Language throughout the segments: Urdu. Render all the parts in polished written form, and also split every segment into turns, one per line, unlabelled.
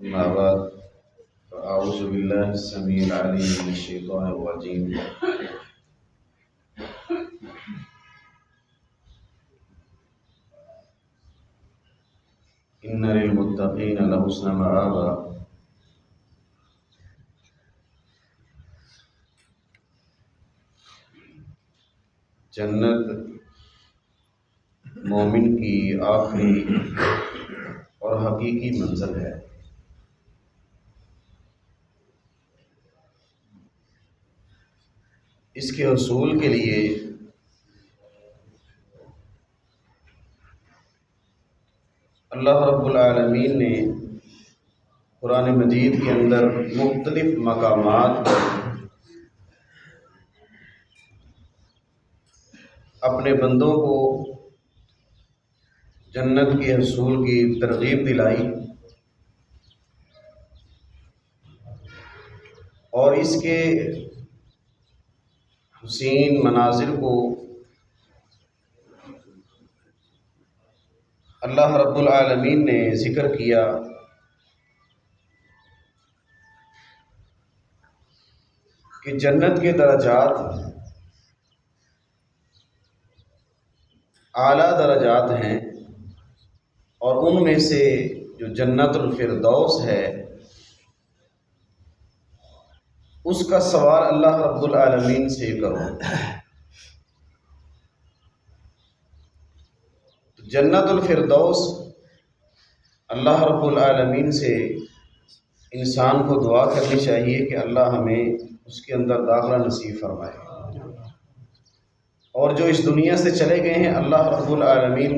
أما بعد فأعوذ بالله السميع العليم من الشيطان الرجيم. إن للمتقين لحسن مآب. جنت مومن کی آخری اور حقیقی منزل ہے. اس کے حصول کے لیے اللہ رب العالمین نے قرآن مجید کے اندر مختلف مقامات پر اپنے بندوں کو جنت کے حصول کی ترغیب دلائی اور اس کے حسین مناظر کو اللہ رب العالمین نے ذکر کیا. کہ جنت کے درجات اعلیٰ درجات ہیں اور ان میں سے جو جنت الفردوس ہے اس کا سوال اللہ رب العالمین سے کرو. جنت الفردوس اللہ رب العالمین سے انسان کو دعا کرنی چاہیے کہ اللہ ہمیں اس کے اندر داخلہ نصیب فرمائے. اور جو اس دنیا سے چلے گئے ہیں اللہ رب العالمین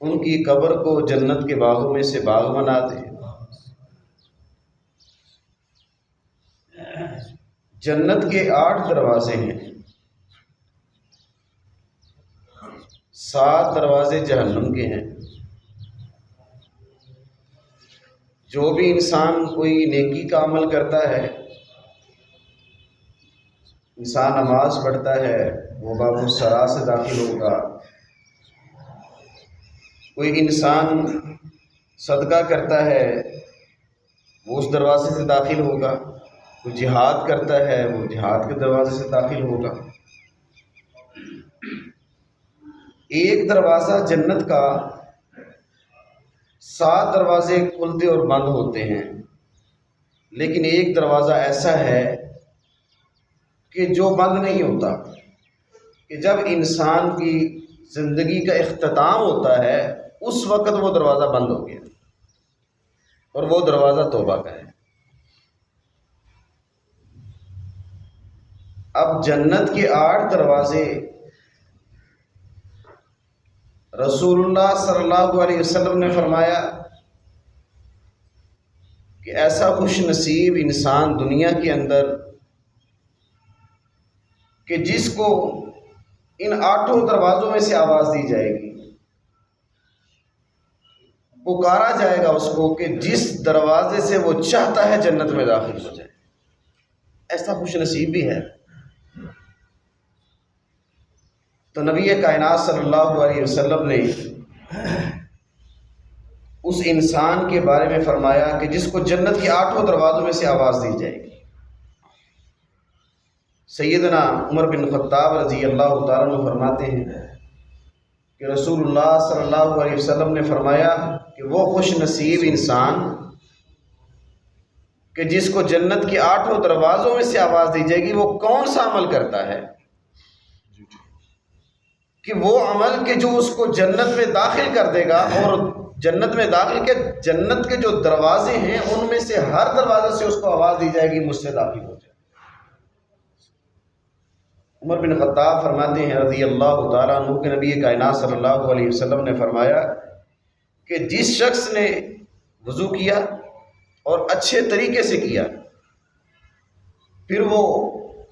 ان کی قبر کو جنت کے باغوں میں سے باغ بنا دے. جنت کے 8 دروازے ہیں، 7 دروازے جہنم کے ہیں. جو بھی انسان کوئی نیکی کا عمل کرتا ہے، انسان نماز پڑھتا ہے، وہ باب الصلاۃ سے داخل ہوگا. کوئی انسان صدقہ کرتا ہے وہ اس دروازے سے داخل ہوگا. کوئی جہاد کرتا ہے وہ جہاد کے دروازے سے داخل ہوگا. ایک دروازہ جنت کا 7 دروازے کھلتے اور بند ہوتے ہیں، لیکن ایک دروازہ ایسا ہے کہ جو بند نہیں ہوتا. کہ جب انسان کی زندگی کا اختتام ہوتا ہے اس وقت وہ دروازہ بند ہو گیا، اور وہ دروازہ توبہ کا ہے. اب جنت کے 8 دروازے رسول اللہ صلی اللہ علیہ وسلم نے فرمایا کہ ایسا خوش نصیب انسان دنیا کے اندر کہ جس کو ان 8 دروازوں میں سے آواز دی جائے گی، پکارا جائے گا اس کو کہ جس دروازے سے وہ چاہتا ہے جنت میں داخل ہو جائے. ایسا خوش نصیب بھی ہے. تو نبی کائنات صلی اللہ علیہ وسلم نے اس انسان کے بارے میں فرمایا کہ جس کو جنت کے 8 دروازوں میں سے آواز دی جائے گی. سیدنا عمر بن خطاب رضی اللہ تعالیٰ عنہ فرماتے ہیں کہ رسول اللہ صلی اللہ علیہ وسلم نے فرمایا کہ وہ خوش نصیب انسان کہ جس کو جنت کے 8 دروازوں میں سے آواز دی جائے گی وہ کون سا عمل کرتا ہے کہ وہ عمل کہ جو اس کو جنت میں داخل کر دے گا. اور جنت میں داخل کے جنت کے جو دروازے ہیں ان میں سے ہر دروازے سے اس کو آواز دی جائے گی مجھ سے داخل ہو جائے. عمر بن خطاب فرماتے ہیں رضی اللہ تعالیٰ عنہ کہ نبی کائنات صلی اللہ علیہ وسلم نے فرمایا کہ جس شخص نے وضو کیا اور اچھے طریقے سے کیا، پھر وہ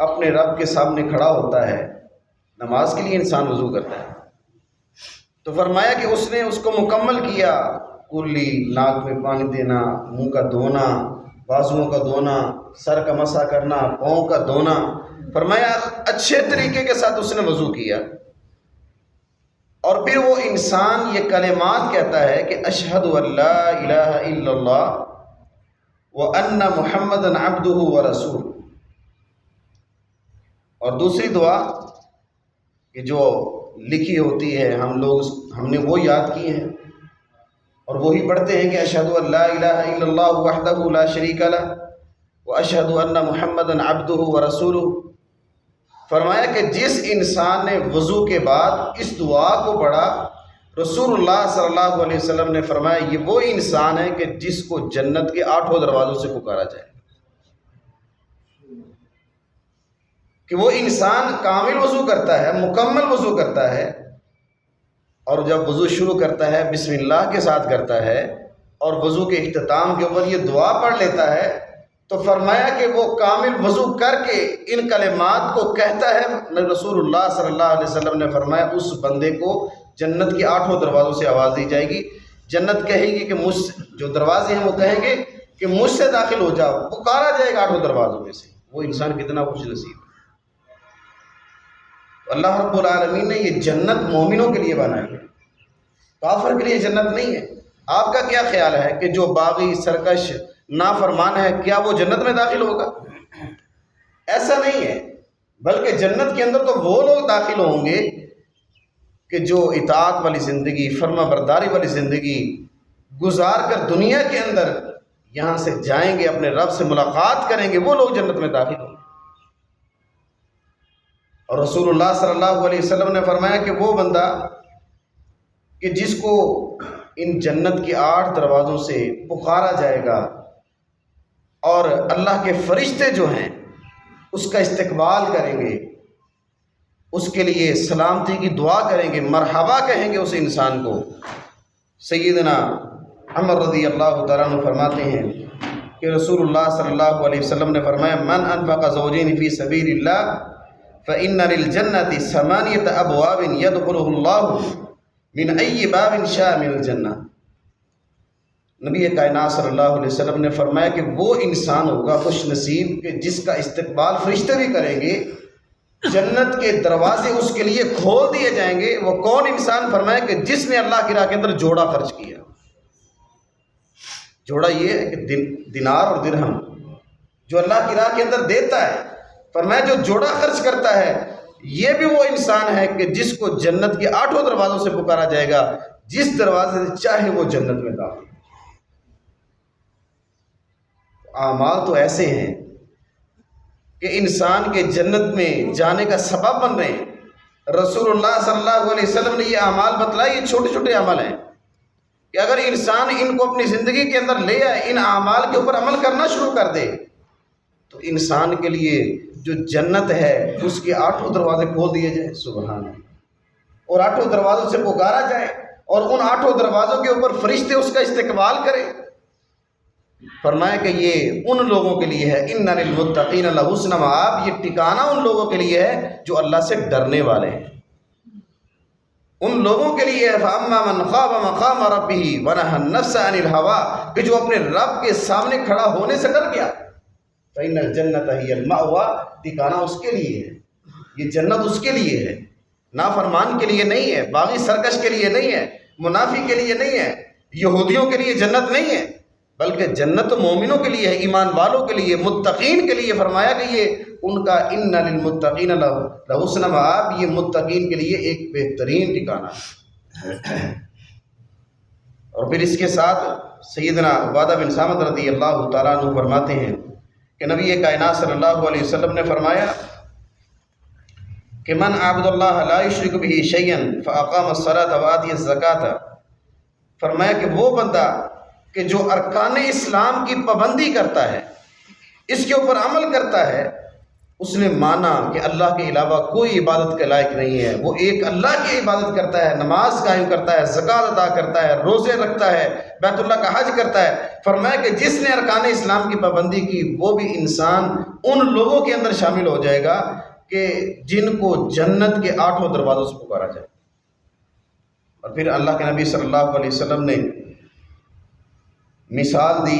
اپنے رب کے سامنے کھڑا ہوتا ہے. نماز کے لیے انسان وضو کرتا ہے، تو فرمایا کہ اس نے اس کو مکمل کیا. کلی ناک میں پانی دینا، منہ کا دھونا، بازوؤں کا دھونا، سر کا مسح کرنا، پاؤں کا دھونا. فرمایا اچھے طریقے کے ساتھ اس نے وضو کیا. اور پھر وہ انسان یہ کلمات کہتا ہے کہ اشہد ان لا الہ الا اللہ وان محمدا عبدہ ورسولہ۔ اور دوسری دعا کہ جو لکھی ہوتی ہے ہم نے وہ یاد کی ہیں اور وہی پڑھتے ہیں کہ اشہد ان لا الہ الا اللہ وحدہ لا شریک لہ واشہد ان محمدا عبدہ ورسولہ۔ فرمایا کہ جس انسان نے وضو کے بعد اس دعا کو پڑھا، رسول اللہ صلی اللہ علیہ وسلم نے فرمایا یہ وہ انسان ہے کہ جس کو جنت کے 8 دروازوں سے پکارا جائے، کہ وہ انسان کامل وضو کرتا ہے، مکمل وضو کرتا ہے، اور جب وضو شروع کرتا ہے بسم اللہ کے ساتھ کرتا ہے اور وضو کے اختتام کے اوپر یہ دعا پڑھ لیتا ہے، تو فرمایا کہ وہ کامل وضو کر کے ان کلمات کو کہتا ہے، رسول اللہ صلی اللہ علیہ وسلم نے فرمایا اس بندے کو جنت کے 8 دروازوں سے آواز دی جائے گی۔ جنت کہے گی کہ جو دروازے ہیں وہ کہیں گے کہ مجھ سے داخل ہو جاؤ، پکارا جائے گا 8 دروازوں میں سے۔ وہ انسان کتنا خوش نصیب ہے۔ اللہ رب العالمین نے یہ جنت مومنوں کے لیے بنائی ہے، کافر کے لیے جنت نہیں ہے۔ آپ کا کیا خیال ہے کہ جو باغی، سرکش، نافرمان ہے، کیا وہ جنت میں داخل ہوگا؟ ایسا نہیں ہے، بلکہ جنت کے اندر تو وہ لوگ داخل ہوں گے کہ جو اطاعت والی زندگی، فرما برداری والی زندگی گزار کر دنیا کے اندر یہاں سے جائیں گے، اپنے رب سے ملاقات کریں گے، وہ لوگ جنت میں داخل ہوں گے۔ اور رسول اللہ صلی اللہ علیہ وسلم نے فرمایا کہ وہ بندہ کہ جس کو ان جنت کے 8 دروازوں سے پکارا جائے گا اور اللہ کے فرشتے جو ہیں اس کا استقبال کریں گے، اس کے لیے سلامتی کی دعا کریں گے، مرحبا کہیں گے اس انسان کو۔ سیدنا عمر رضی اللہ تعالیٰ عنہ فرماتے ہیں کہ رسول اللہ صلی اللہ علیہ وسلم نے فرمایا من انفق زوجین فی سبیل اللہ فإن للجنة 8 أبواب يدخلها الله من أي باب شاء من الجنة۔ نبی کائنات صلی اللہ علیہ وسلم نے فرمایا کہ وہ انسان ہوگا خوش نصیب کہ جس کا استقبال فرشتے بھی کریں گے، جنت کے دروازے اس کے لیے کھول دیے جائیں گے۔ وہ کون انسان؟ فرمایا کہ جس نے اللہ کی راہ کے اندر جوڑا خرچ کیا۔ جوڑا یہ ہے کہ دینار اور درہم جو اللہ کی راہ کے اندر دیتا ہے، فرمایا جو جوڑا خرچ کرتا ہے یہ بھی وہ انسان ہے کہ جس کو جنت کے 8 دروازوں سے پکارا جائے گا، جس دروازے سے چاہے وہ جنت میں داخل۔ اعمال تو ایسے ہیں کہ انسان کے جنت میں جانے کا سبب بن رہے ہیں۔ رسول اللہ صلی اللہ علیہ وسلم نے یہ اعمال بتلائے، یہ چھوٹے چھوٹے عمل ہیں کہ اگر انسان ان کو اپنی زندگی کے اندر لے آئے، ان اعمال کے اوپر عمل کرنا شروع کر دے، تو انسان کے لیے جو جنت ہے اس کے 8 دروازے کھول دیے جائیں، سبحان اللہ، اور 8 دروازوں سے پکارا جائے اور ان 8 دروازوں کے اوپر فرشتے اس کا استقبال کریں۔ فرمایا کہ یہ ان لوگوں کے لیے ہے، ان للمتقین لحسن مآب، یہ ٹھکانہ ان لوگوں کے لیے ہے جو اللہ سے ڈرنے والے ہیں، ان لوگوں کے لیے ہے۔ فَأَمَّا مَنْ خَافَ مَقَامَ رَبِّهِ وَنَهَى النَّفْسَ عَنِ الْهَوَىٰ، کہ جو اپنے رب کے سامنے کھڑا ہونے سے ڈر گیا، فَإِنَّ الْجَنَّةَ هِيَ الْمَأْوَىٰ، ٹھکانہ اس کے لیے ہے، یہ جنت اس کے لیے ہے، نافرمان کے لیے نہیں ہے، باغی سرکش کے لیے نہیں ہے، منافق کے لیے نہیں ہے، یہودیوں کے لیے جنت نہیں ہے، بلکہ جنت مومنوں کے لیے ہے، ایمان والوں کے لیے، متقین کے لیے۔ فرمایا کہ یہ ان کا ان للمتقین لحسن مآب، یہ متقین کے لیے ایک بہترین ٹھکانہ ہے۔ اور پھر اس کے ساتھ سیدنا عبادہ بن صامت رضی اللہ تعالیٰ عنہ فرماتے ہیں کہ نبی کائنات صلی اللہ علیہ وسلم نے فرمایا کہ من عبد اللہ لا یشرک بہ شیئا فاقام الصلاۃ وآتی الزکاۃ، فرمایا کہ وہ بندہ کہ جو ارکان اسلام کی پابندی کرتا ہے، اس کے اوپر عمل کرتا ہے، اس نے مانا کہ اللہ کے علاوہ کوئی عبادت کے لائق نہیں ہے، وہ ایک اللہ کی عبادت کرتا ہے، نماز قائم کرتا ہے، زکوٰۃ ادا کرتا ہے، روزے رکھتا ہے، بیت اللہ کا حج کرتا ہے۔ فرمایا کہ جس نے ارکان اسلام کی پابندی کی وہ بھی انسان ان لوگوں کے اندر شامل ہو جائے گا کہ جن کو جنت کے 8 دروازوں سے پکارا جائے۔ اور پھر اللہ کے نبی صلی اللہ علیہ وسلم نے مثال دی،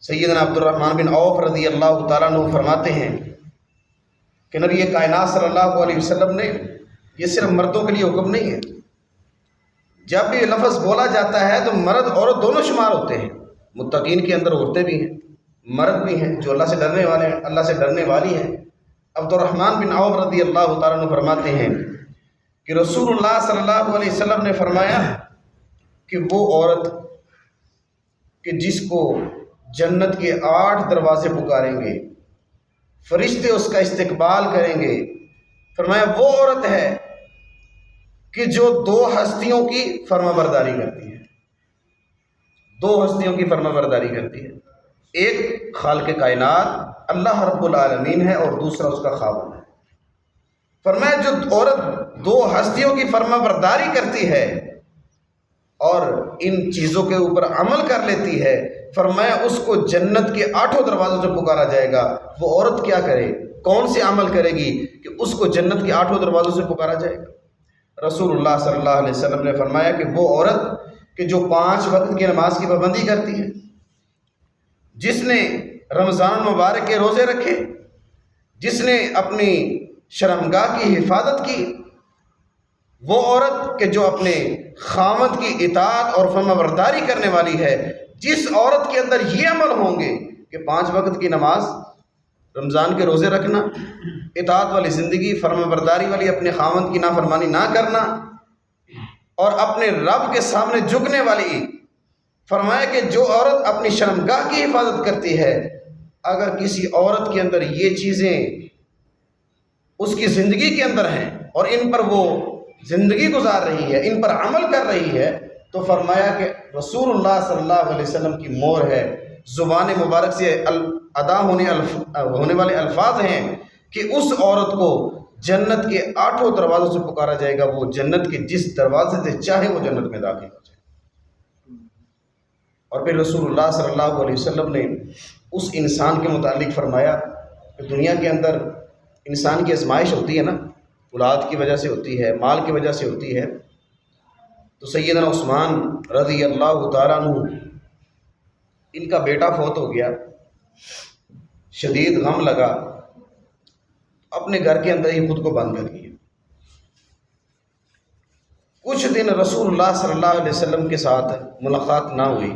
سیدنا عبد الرحمن بن عوف رضی اللہ تعالیٰ عنہ فرماتے ہیں کہ نبی کائنات صلی اللہ علیہ وسلم نے، یہ صرف مردوں کے لیے حکم نہیں ہے، جب بھی یہ لفظ بولا جاتا ہے تو مرد عورت دونوں شمار ہوتے ہیں. متقین کے اندر عورتیں بھی ہیں، مرد بھی ہیں جو اللہ سے ڈرنے والے ہیں، اللہ سے ڈرنے والی ہیں. عبد الرحمن بن عوف رضی اللہ تعالیٰ عنہ فرماتے ہیں کہ رسول اللہ صلی اللہ علیہ وسلم نے فرمایا کہ وہ عورت کہ جس کو جنت کے 8 دروازے پکاریں گے، فرشتے اس کا استقبال کریں گے، فرمایا وہ عورت ہے کہ جو 2 ہستیوں کی فرما برداری کرتی ہے. 2 ہستیوں کی فرما برداری کرتی ہے. ایک خالق کائنات اللہ رب العالمین ہے اور دوسرا اس کا خاوند ہے. فرمایا جو عورت 2 ہستیوں کی فرما برداری کرتی ہے اور ان چیزوں کے اوپر عمل کر لیتی ہے، فرمایا اس کو جنت کے 8 دروازوں سے پکارا جائے گا. وہ عورت کیا کرے، کون سے عمل کرے گی کہ اس کو جنت کے 8 دروازوں سے پکارا جائے گا؟ رسول اللہ صلی اللہ علیہ وسلم نے فرمایا کہ وہ عورت کہ جو 5 وقت کی نماز کی پابندی کرتی ہے، جس نے رمضان مبارک کے روزے رکھے، جس نے اپنی شرمگاہ کی حفاظت کی، وہ عورت کہ جو اپنے خاوند کی اطاعت اور فرما برداری کرنے والی ہے. جس عورت کے اندر یہ عمل ہوں گے کہ 5 وقت کی نماز، رمضان کے روزے رکھنا، اطاعت والی زندگی، فرما برداری والی، اپنے خاوند کی نافرمانی نہ کرنا اور اپنے رب کے سامنے جھکنے والی، فرمایا کہ جو عورت اپنی شرمگاہ کی حفاظت کرتی ہے، اگر کسی عورت کے اندر یہ چیزیں اس کی زندگی کے اندر ہیں اور ان پر وہ زندگی گزار رہی ہے، ان پر عمل کر رہی ہے، تو فرمایا کہ رسول اللہ صلی اللہ علیہ وسلم کی مہر ہے، زبان مبارک سے ادا ہونے والے الفاظ ہیں کہ اس عورت کو جنت کے 8 دروازوں سے پکارا جائے گا. وہ جنت کے جس دروازے سے چاہے وہ جنت میں داخل ہو جائے. اور پھر رسول اللہ صلی اللہ علیہ وسلم نے اس انسان کے متعلق فرمایا کہ دنیا کے اندر انسان کی آزمائش ہوتی ہے نا، اولاد کی وجہ سے ہوتی ہے، مال کی وجہ سے ہوتی ہے. تو سیدنا عثمان رضی اللہ تعالیٰ عنہ، ان کا بیٹا فوت ہو گیا، شدید غم لگا، اپنے گھر کے اندر ہی خود کو بند کر لیا. کچھ دن رسول اللہ صلی اللہ علیہ وسلم کے ساتھ ملاقات نہ ہوئی،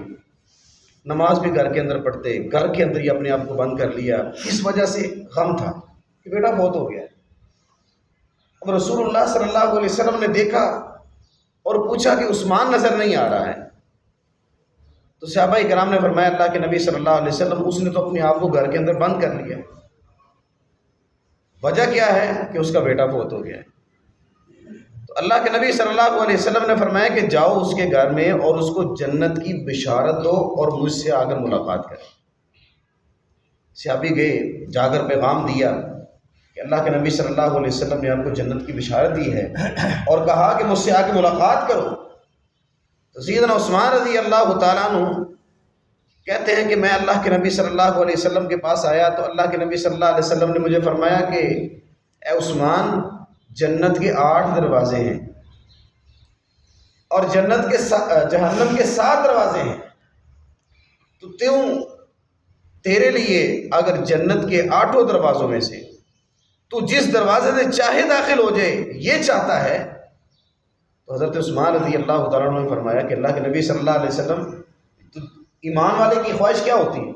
نماز بھی گھر کے اندر پڑھتے، گھر کے اندر ہی اپنے آپ کو بند کر لیا. اس وجہ سے غم تھا کہ بیٹا فوت ہو گیا. اب رسول اللہ صلی اللہ علیہ وسلم نے دیکھا اور پوچھا کہ عثمان نظر نہیں آ رہا ہے. تو صحابہ کرام نے فرمایا اللہ کے نبی صلی اللہ علیہ وسلم اس نے تو اپنے آپ کو گھر کے اندر بند کر لیا. وجہ کیا ہے کہ اس کا بیٹا فوت ہو گیا ہے. تو اللہ کے نبی صلی اللہ علیہ وسلم نے فرمایا کہ جاؤ اس کے گھر میں اور اس کو جنت کی بشارت دو اور مجھ سے آ کر ملاقات کریں. صحابی گئے، جا کر پیغام دیا کہ اللہ کے نبی صلی اللہ علیہ وسلم نے آپ کو جنت کی بشارت دی ہے اور کہا کہ مجھ سے آ کے ملاقات کرو. تو سیدنا عثمان رضی اللہ تعالیٰ عنہ کہتے ہیں کہ میں اللہ کے نبی صلی اللہ علیہ وسلم کے پاس آیا تو اللہ کے نبی صلی اللہ علیہ وسلم نے مجھے فرمایا کہ اے عثمان، جنت کے 8 دروازے ہیں اور جنت کے جہنم کے 7 دروازے ہیں. تو تیرے لیے اگر جنت کے 8 دروازوں میں سے تو جس دروازے سے چاہے داخل ہو جائے یہ چاہتا ہے. تو حضرت عثمان رضی اللہ تعالیٰ عنہ نے فرمایا کہ اللہ کے نبی صلی اللہ علیہ وسلم، تو ایمان والے کی خواہش کیا ہوتی ہے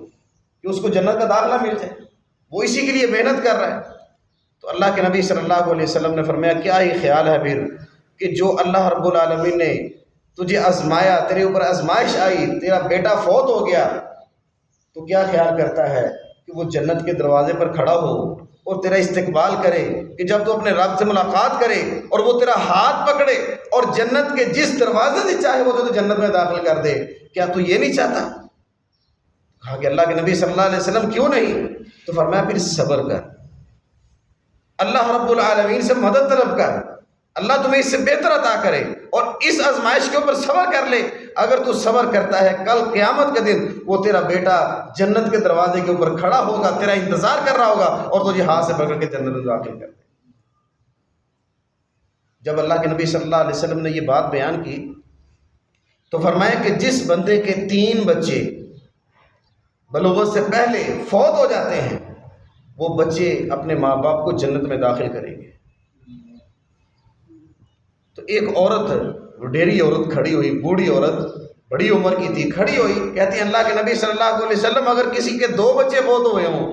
کہ اس کو جنت کا داخلہ مل جائے، وہ اسی کے لیے محنت کر رہا ہے. تو اللہ کے نبی صلی اللہ علیہ وسلم نے فرمایا کیا ہی خیال ہے پھر کہ جو اللہ رب العالمین نے تجھے آزمایا، تیرے اوپر آزمائش آئی، تیرا بیٹا فوت ہو گیا، تو کیا خیال کرتا ہے کہ وہ جنت کے دروازے پر کھڑا ہو اور تیرا استقبال کرے کہ جب تو اپنے رب سے ملاقات کرے اور وہ تیرا ہاتھ پکڑے اور جنت کے جس دروازے سے چاہے وہ تو جنت میں داخل کر دے. کیا تو یہ نہیں چاہتا؟ کہا کہ اللہ کے نبی صلی اللہ علیہ وسلم کیوں نہیں؟ تو فرمایا پھر صبر کر، اللہ رب العالمین سے مدد طلب کر، اللہ تمہیں اس سے بہتر عطا کرے اور اس آزمائش کے اوپر صبر کر لے. اگر تو صبر کرتا ہے کل قیامت کے دن وہ تیرا بیٹا جنت کے دروازے کے اوپر کھڑا ہوگا، تیرا انتظار کر رہا ہوگا اور تجھے ہاتھ سے پکڑ کے جنت میں داخل کر دے. جب اللہ کے نبی صلی اللہ علیہ وسلم نے یہ بات بیان کی تو فرمایا کہ جس بندے کے 3 بچے بلوغت سے پہلے فوت ہو جاتے ہیں وہ بچے اپنے ماں باپ کو جنت میں داخل کریں گے. تو ایک عورت لٹیری عورت کھڑی ہوئی، بوڑھی عورت بڑی عمر کی تھی، کھڑی ہوئی، کہتی ہیں اللہ کے نبی صلی اللہ علیہ وسلم اگر کسی کے 2 بچے فوت ہوئے ہوں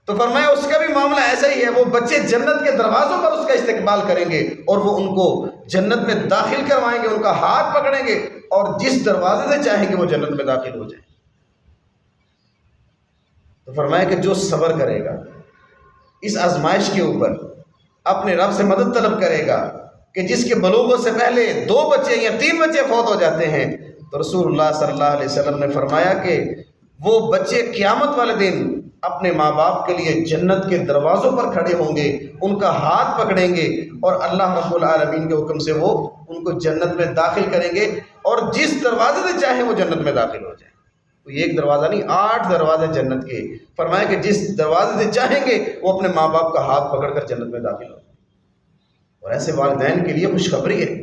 تو فرمایا اس کا بھی معاملہ ایسا ہی ہے، وہ بچے جنت کے دروازوں پر اس کا استقبال کریں گے اور وہ ان کو جنت میں داخل کروائیں گے، ان کا ہاتھ پکڑیں گے اور جس دروازے سے چاہیں گے وہ جنت میں داخل ہو جائیں۔ تو فرمایا کہ جو صبر کرے گا اس آزمائش کے اوپر، اپنے رب سے مدد طلب کرے گا کہ جس کے بلوغ سے پہلے 2 بچے یا 3 بچے فوت ہو جاتے ہیں، تو رسول اللہ صلی اللہ علیہ وسلم نے فرمایا کہ وہ بچے قیامت والے دن اپنے ماں باپ کے لیے جنت کے دروازوں پر کھڑے ہوں گے، ان کا ہاتھ پکڑیں گے اور اللہ رب العالمین کے حکم سے وہ ان کو جنت میں داخل کریں گے اور جس دروازے سے چاہیں وہ جنت میں داخل ہو جائیں۔ کوئی ایک دروازہ نہیں، 8 دروازے جنت کے۔ فرمایا کہ جس دروازے سے چاہیں گے وہ اپنے ماں باپ کا ہاتھ پکڑ کر جنت میں داخل ہو جائیں۔ اور ایسے والدین کے لیے خوشخبری ہے،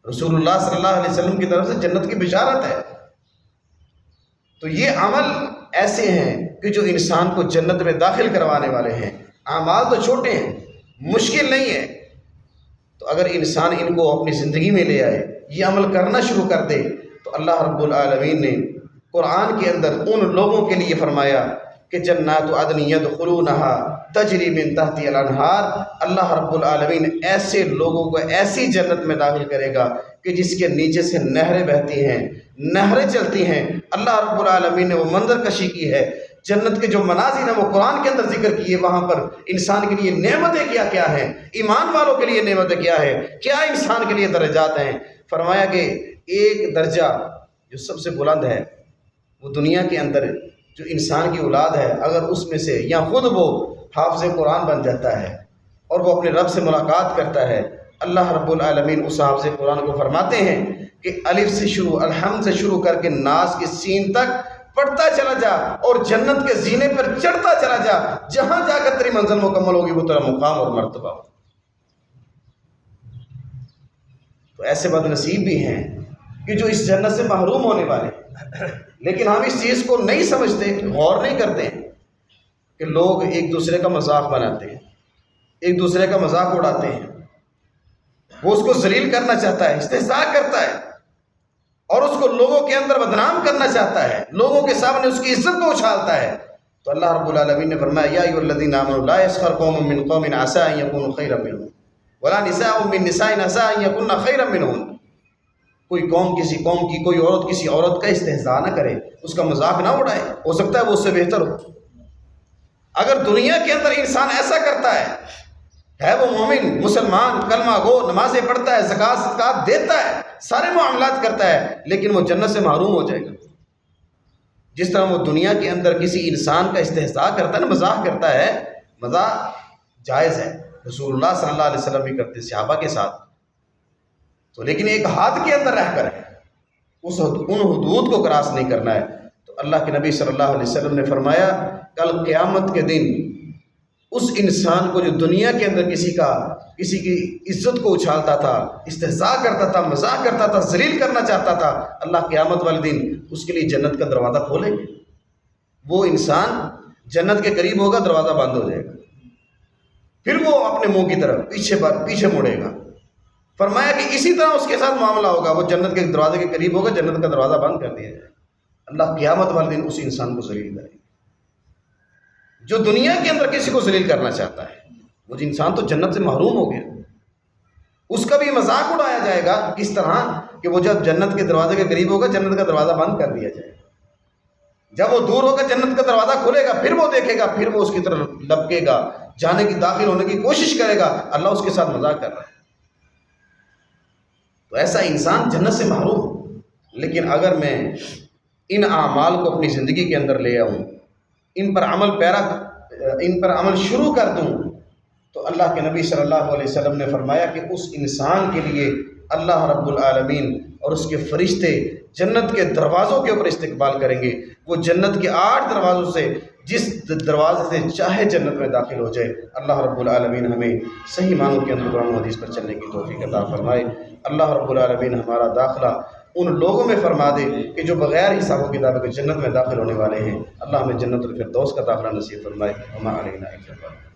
رسول اللہ صلی اللہ علیہ وسلم کی طرف سے جنت کی بشارت ہے۔ تو یہ عمل ایسے ہیں کہ جو انسان کو جنت میں داخل کروانے والے ہیں۔ اعمال تو چھوٹے ہیں، مشکل نہیں ہے، تو اگر انسان ان کو اپنی زندگی میں لے آئے، یہ عمل کرنا شروع کر دے، تو اللہ رب العالمین نے قرآن کے اندر ان لوگوں کے لیے فرمایا کہ جنات عدن یدخلونہا تجری من تحتی الانہار، اللہ رب العالمین ایسے لوگوں کو ایسی جنت میں داخل کرے گا کہ جس کے نیچے سے نہریں بہتی ہیں، نہریں چلتی ہیں۔ اللہ رب العالمین نے وہ منظر کشی کی ہے، جنت کے جو مناظر ہیں وہ قرآن کے اندر ذکر کیے، وہاں پر انسان کے لیے نعمتیں کیا کیا ہیں، ایمان والوں کے لیے نعمتیں کیا ہے، کیا انسان کے لیے درجات ہیں۔ فرمایا کہ ایک درجہ جو سب سے بلند ہے وہ دنیا کے اندر جو انسان کی اولاد ہے، اگر اس میں سے یا خود وہ حافظ قرآن بن جاتا ہے اور وہ اپنے رب سے ملاقات کرتا ہے، اللہ رب العالمین اس حافظ قرآن کو فرماتے ہیں کہ الف سے شروع، الحمد سے شروع کر کے ناس کی سین تک پڑھتا چلا جا اور جنت کے زینے پر چڑھتا چلا جا، جہاں جا کر تیری منزل مکمل ہوگی وہ تیرا مقام اور مرتبہ ہو۔ تو ایسے بد نصیب بھی ہیں کہ جو اس جنت سے محروم ہونے والے ہیں، لیکن ہم اس چیز کو نہیں سمجھتے، غور نہیں کرتے ہیں کہ لوگ ایک دوسرے کا مذاق بناتے ہیں، ایک دوسرے کا مذاق اڑاتے ہیں، وہ اس کو ذلیل کرنا چاہتا ہے، استہزاء کرتا ہے اور اس کو لوگوں کے اندر بدنام کرنا چاہتا ہے، لوگوں کے سامنے اس کی عزت کو اچھالتا ہے۔ تو اللہ رب العالمین نے فرمایا یا ایھا الذین آمنوا لا یسخر قوم من قوم عسى ان یکونوا خیرا منهم ولا نساء من نساء عسى ان یکن خیرا منهن۔ کوئی قوم کسی قوم کی، کوئی عورت کسی عورت کا استہزاء نہ کرے، اس کا مذاق نہ اڑائے، ہو سکتا ہے وہ اس سے بہتر ہو۔ اگر دنیا کے اندر انسان ایسا کرتا ہے وہ مومن، مسلمان، کلمہ گو، نمازیں پڑھتا ہے، زکوٰۃ صدقات دیتا ہے، سارے معاملات کرتا ہے، لیکن وہ جنت سے محروم ہو جائے گا۔ جس طرح وہ دنیا کے اندر کسی انسان کا استہزاء کرتا ہے نا، مزاح کرتا ہے، مزاح جائز ہے، رسول اللہ صلی اللہ علیہ وسلم بھی کرتے صحابہ کے ساتھ، تو لیکن ایک حد کے اندر رہ کر ہے، ان حدود کو کراس نہیں کرنا ہے۔ تو اللہ کے نبی صلی اللہ علیہ وسلم نے فرمایا کل قیامت کے دن اس انسان کو جو دنیا کے اندر کسی کی عزت کو اچھالتا تھا، استہزاء کرتا تھا، مذاق کرتا تھا، ذلیل کرنا چاہتا تھا، اللہ قیامت والے دن اس کے لیے جنت کا دروازہ کھولے گے۔ وہ انسان جنت کے قریب ہوگا، دروازہ بند ہو جائے گا، پھر وہ اپنے منہ کی طرف پیچھے مڑے گا۔ فرمایا کہ اسی طرح اس کے ساتھ معاملہ ہوگا، وہ جنت کے دروازے کے قریب ہوگا، جنت کا دروازہ بند کر دیا جائے، اللہ قیامت والے دن اس انسان کو ذلیل کرے گا۔ جو دنیا کے اندر کسی کو ذلیل کرنا چاہتا ہے، وہ انسان تو جنت سے محروم ہو گیا، اس کا بھی مذاق اڑایا جائے گا، کس طرح کہ وہ جب جنت کے دروازے کے قریب ہوگا جنت کا دروازہ بند کر دیا جائے گا، جب وہ دور ہوگا جنت کا دروازہ کھلے گا، پھر وہ دیکھے گا، پھر وہ اس کی طرف لپکے گا، جانے کی، داخل ہونے کی کوشش کرے گا، اللہ اس کے ساتھ مذاق کر رہا ہے۔ تو ایسا انسان جنت سے محروم۔ لیکن اگر میں ان اعمال کو اپنی زندگی کے اندر لے آؤں، ان پر عمل شروع کر دوں، تو اللہ کے نبی صلی اللہ علیہ وسلم نے فرمایا کہ اس انسان کے لیے اللہ رب العالمین اور اس کے فرشتے جنت کے دروازوں کے اوپر استقبال کریں گے۔ وہ جنت کے 8 دروازوں سے جس دروازے سے چاہے جنت میں داخل ہو جائے۔ اللہ رب العالمین ہمیں صحیح معنوں کے اندر قرآن و حدیث پر چلنے کی توفیق عطا فرمائے۔ اللہ رب العالمین ہمارا داخلہ ان لوگوں میں فرما دے کہ جو بغیر حساب و کتاب کے جنت میں داخل ہونے والے ہیں۔ اللہ ہمیں جنت الفردوس کا داخلہ نصیب فرمائے۔ وما علینا الا البلاغ۔